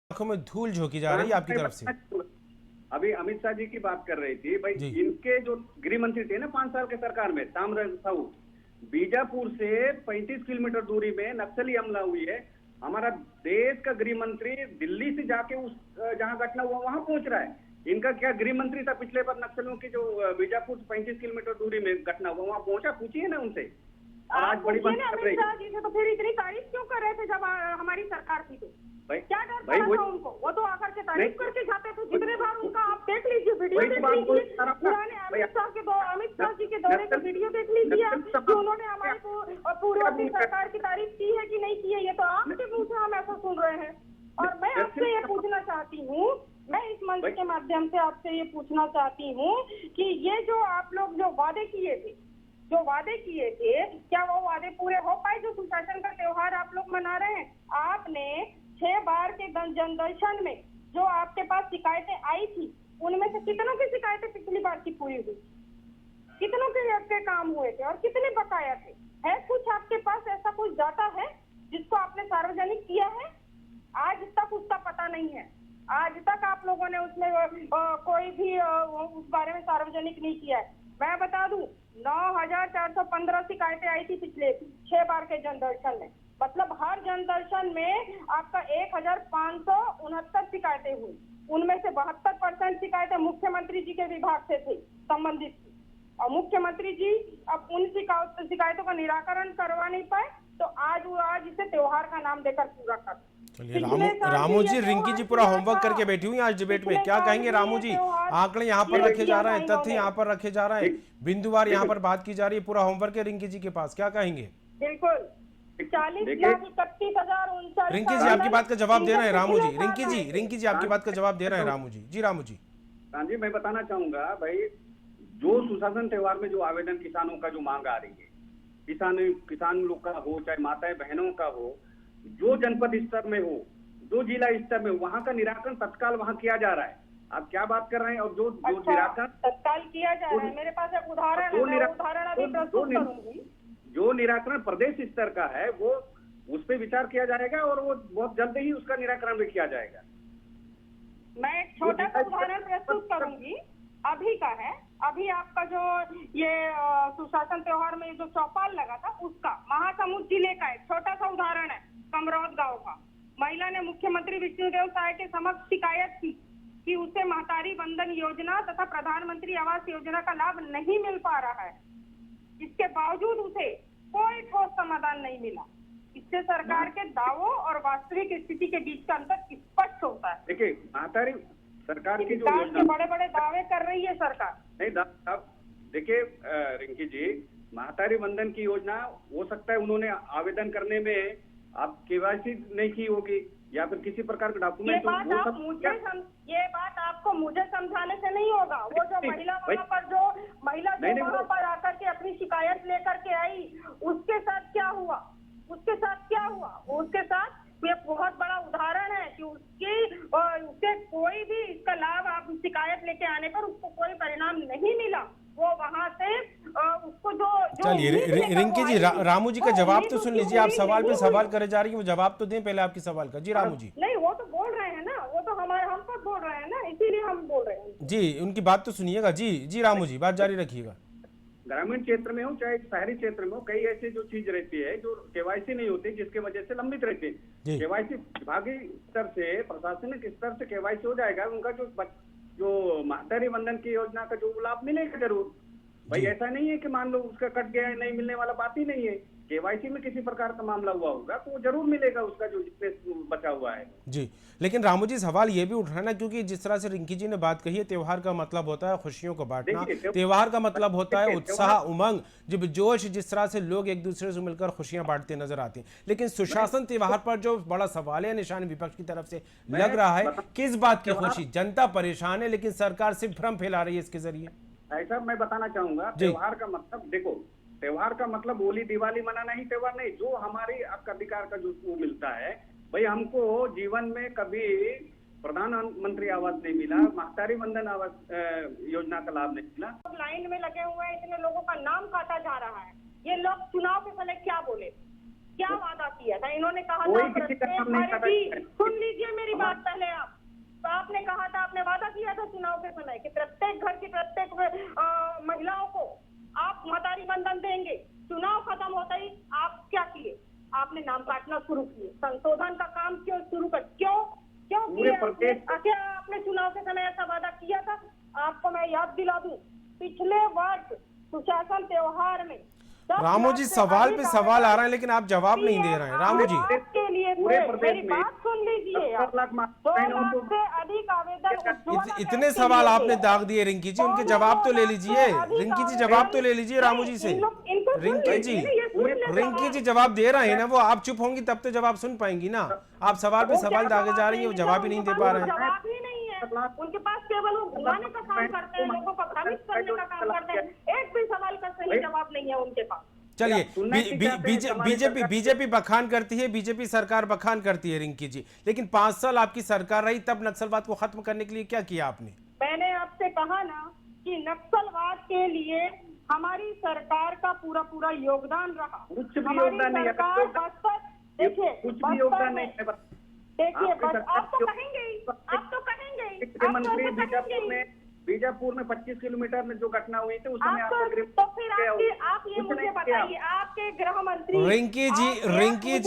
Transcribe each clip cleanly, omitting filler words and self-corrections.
आंखों में धूल झोंकी जा रही है आपकी तरफ से। अभी अमित शाह जी की बात कर रही थी भाई, जी। इनके जो गृह मंत्री थे ना 5 साल के सरकार में, ताम्रध्वज साहू, बीजापुर से 35 किलोमीटर दूरी में नक्सली हमला हुई है। हमारा देश का गृह मंत्री दिल्ली से जाके उस जहां घटना हुआ वहां पहुंच रहा है। इनका क्या गृह मंत्री था पिछले बार नक्सलियों की जो बीजापुर से 35 किलोमीटर दूरी में घटना हुआ वहां पहुंचा? पूछिए ना उनसे। आज बड़ी बात कर रही है जी से, तो फिर इतनी तारीफ क्यों कर रहे थे जब हमारी सरकार थी? तो भाई क्या डर था उनको? वो तो आकर के तारीफ करके जाते थे। जितने बार उनका आप देख लीजिए, वीडियो देख लीजिए, पुराने अमित शाह जी के दौरे का वीडियो देख लीजिए आप, कि उन्होंने हमारी पूर्ववर्ती सरकार की तारीफ की है कि नहीं की है। ये तो आपके मुंह से हम ऐसा सुन रहे हैं। और मैं आपसे ये पूछना चाहती हूँ, मैं इस मंच के माध्यम से आपसे ये पूछना चाहती हूँ कि ये जो आप लोग जो वादे किए थे, क्या वो वादे पूरे हो पाए? जो सुशासन का त्योहार आप लोग मना रहे हैं, आपने 6 बार के जनदर्शन में जो आपके पास शिकायतें आई थी, उनमें से कितनों की शिकायतें पिछली बार की पूरी हुई? कितनों के काम हुए थे और कितने बकाया थे? है कुछ आपके पास ऐसा कुछ डाटा है जिसको आपने सार्वजनिक किया है? आज तक उसका पता नहीं है। आज तक आप लोगों ने उसमें कोई भी उस बारे में सार्वजनिक नहीं किया है। मैं बता दूं, 9,415 शिकायतें आई थी पिछले 6 बार के जनदर्शन में। मतलब हर जनदर्शन में आपका 1,569 शिकायतें हुई। उनमें से 72% शिकायतें मुख्यमंत्री जी के विभाग से थी, संबंधित थी। और मुख्यमंत्री जी अब उन शिकायतों का निराकरण करवा नहीं पाए, तो आज इसे त्योहार का नाम देकर पूरा कर। चलिए रामू जी, रिंकी जी पूरा होमवर्क करके बैठी हुई आज डिबेट में। क्या कहेंगे रामू जी? आंकड़े यहाँ पर रखे जा रहे हैं, तथ्य यहाँ पर रखे जा रहे हैं, बिंदुवार यहाँ पर बात की जा रही है, पूरा होमवर्क है रिंकी जी के पास। क्या कहेंगे? बिल्कुल 40,31,039। रिंकी जी आपकी बात का जवाब दे रहे हैं रामू जी। रिंकी जी आपकी बात का जवाब दे रहे हैं रामू जी। जी रामू जी। हाँ जी, मैं बताना चाहूंगा भाई, जो सुशासन त्योहार में जो आवेदन किसानों का जो मांग आ रही है, किसान लोग का हो चाहे माताएं बहनों का हो, जो जनपद स्तर में हो, जो जिला स्तर में, वहां का निराकरण तत्काल वहां किया जा रहा है। आप क्या बात कर रहे हैं? और जो निराकरण तत्काल किया जा रहा है, मेरे पास एक उदाहरण अभी प्रस्तुत करूंगी। जो निराकरण प्रदेश स्तर का है वो उस पर विचार किया जाएगा और वो बहुत जल्द ही उसका निराकरण भी किया जाएगा। मैं एक छोटा सा उदाहरण प्रस्तुत करूंगी, अभी का है। अभी आपका जो ये सुशासन त्योहार में जो चौपाल लगा था, उसका महासमुंद जिले का एक छोटा सा उदाहरण है। कमरौद गांव का महिला ने मुख्यमंत्री विष्णुदेव साय के समक्ष शिकायत की कि उसे महतारी वंदन योजना तथा प्रधानमंत्री आवास योजना का लाभ नहीं मिल पा रहा है। इसके बावजूद उसे कोई ठोस समाधान नहीं मिला। इससे सरकार के दावों और वास्तविक स्थिति के बीच का अंतर स्पष्ट होता है। देखिए, महतारी सरकार की जो बड़े बड़े दावे कर रही है सरकार। नहीं, देखिए रिंकी जी, महतारी वंदन की योजना हो सकता है उन्होंने आवेदन करने में आप केवाईसी नहीं की होगी या फिर किसी प्रकार का डॉक्यूमेंट। ये बात आपको मुझे समझाने से नहीं होगा। वो जो महिला वहाँ पर जो वहाँ पर आकर के अपनी शिकायत लेकर के आई, उसके साथ क्या हुआ? उसके साथ ये बहुत बड़ा उदाहरण है कि उसके कोई भी इसका लाभ, आप शिकायत लेके आने पर उसको कोई परिणाम नहीं मिला। वो वहां से उसको जो चलिए रिंकी जी, रामू जी का जवाब तो सुन लीजिए। आप सवाल पे सवाल करे जा रही है, वो जवाब तो दें पहले आपकी सवाल का। जी रामू जी। नहीं, वो तो बोल रहे हैं ना, वो तो हम पर बोल रहे हैं ना, इसीलिए हम बोल रहे हैं। जी, उनकी बात तो सुनिएगा। जी रामू जी, बात जारी रखिएगा। ग्रामीण क्षेत्र में हो चाहे शहरी क्षेत्र में हो, कई ऐसी जो चीज रहती है जो केवाईसी नहीं होती, जिसके वजह से लंबित रहती है। केवाईसी विभागीय स्तर से, प्रशासनिक स्तर से केवाईसी हो जाएगा, उनका जो महतारी वंदन की योजना का जो लाभ मिलेगा जरूर। भाई ऐसा नहीं है कि मान लो उसका कट गया है, नहीं मिलने वाला बात ही नहीं है। केवाईसी में किसी प्रकार का मामला हुआ होगा तो वो जरूर मिलेगा, उसका जो स्पेस बचा हुआ है। जी, लेकिन रामू जी सवाल ये भी उठ रहा है ना, क्योंकि जिस तरह से रिंकी जी ने बात कही है, त्योहार का मतलब होता है खुशियों को बांटना, त्योहार का मतलब होता है उत्साह, उमंग, जब जोश, जिस तरह से लोग एक दूसरे से मिलकर खुशियां बांटते नजर आते हैं। लेकिन सुशासन त्योहार पर जो बड़ा सवाल है निशान विपक्ष की तरफ से लग रहा है, किस बात की खुशी? जनता परेशान है लेकिन सरकार सिर्फ भ्रम फैला रही है इसके जरिए। ऐसा मैं बताना चाहूंगा, त्योहार का मतलब देखो, त्योहार का मतलब होली दिवाली मनाना ही त्योहार नहीं। जो हमारी अधिकार का जो मिलता है भाई, हमको जीवन में कभी प्रधानमंत्री आवास नहीं मिला, महतारी वंदन आवास योजना का लाभ नहीं मिला। लाइन में लगे हुए हैं, इतने लोगों का नाम काटा जा रहा है। ये लोग चुनाव के पहले क्या बोले, क्या वादा किया था? इन्होंने कहा था, सुन लीजिए मेरी बात पहले। है कि प्रत्येक घर की प्रत्येक महिलाओं को आप मतारी बंधन देंगे। चुनाव खत्म होता ही आप क्या किए? आपने नाम काटना शुरू किए, संशोधन का काम क्यों शुरू कर, क्यों किया? क्या आपने चुनाव के समय ऐसा वादा किया था? आपको मैं याद दिला दूं, पिछले वर्ष सुशासन त्योहार में रामू जी सवाल पे सवाल आ रहा है लेकिन आप जवाब नहीं दे रहे हैं। रामू जी के लिए मेरी बात सुन लीजिए। 2 लाख से अधिक आवेदन इतने सवाल आपने दाग दिए रिंकी जी, उनके जवाब तो ले लीजिए। रिंकी जी जवाब तो ले लीजिए रामू जी से। रिंकी जी जवाब दे रहे हैं ना, वो आप चुप होंगी तब तो जवाब सुन पाएंगी ना। आप सवाल पे सवाल दागे जा रही है, वो जवाब ही नहीं दे पा रहे हैं। जवाब ही नहीं है उनके पास, केवल वो घुमाने का काम करते हैं, लोगों को भ्रमित करने का काम करते हैं। एक भी सवाल का सही जवाब नहीं है उनके पास। चलिए बीजेपी बखान करती है, बीजेपी सरकार बखान करती है रिंकी जी, लेकिन 5 साल आपकी सरकार रही, तब नक्सलवाद को खत्म करने के लिए क्या किया आपने? मैंने आपसे कहा ना कि नक्सलवाद के लिए हमारी सरकार का पूरा योगदान रहा। कुछ भी योगदान नहीं है। देखिए कुछ भी योगदान नहीं है। देखिए बस आप तो कहेंगे मंत्री बीजापुर में 25 किलोमीटर में जो घटना हुई थी उसमें तो फिर आप ये मुझे बताइए, आपके गृह मंत्री रिंकी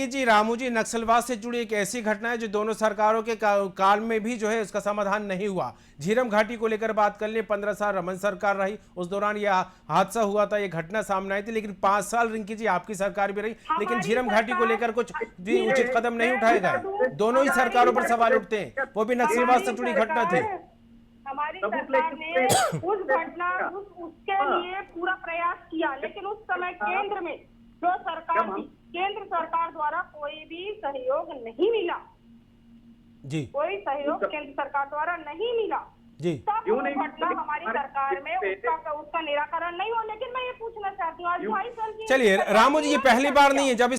जी रामू जी नक्सलवाद से जुड़ी एक ऐसी घटना है जो दोनों सरकारों के काल में भी जो है उसका समाधान नहीं हुआ। झीरम घाटी को लेकर बात कर ले, 15 साल रमन सरकार रही, उस दौरान यह हादसा हुआ था, ये घटना सामने आई थी, लेकिन 5 साल रिंकी जी आपकी सरकार भी रही, लेकिन झीरम घाटी को लेकर कुछ भी उचित कदम नहीं उठाए गए। दोनों ही सरकारों पर सवाल उठते हैं, वो भी नक्सलवाद से जुड़ी घटना थी। हमारी सरकार ने उस घटना उसके लिए पूरा प्रयास किया, लेकिन उस समय केंद्र में जो सरकार थी, केंद्र सरकार द्वारा कोई भी सहयोग नहीं मिला जी, कोई सहयोग केंद्र सरकार द्वारा नहीं मिला जी। तब वो घटना हमारी सरकार में उसका निराकरण नहीं हुआ। लेकिन मैं ये पूछना चाहती हूँ, आज 2.5 साल की चलिए रामू जी, ये पहली बार नहीं है जब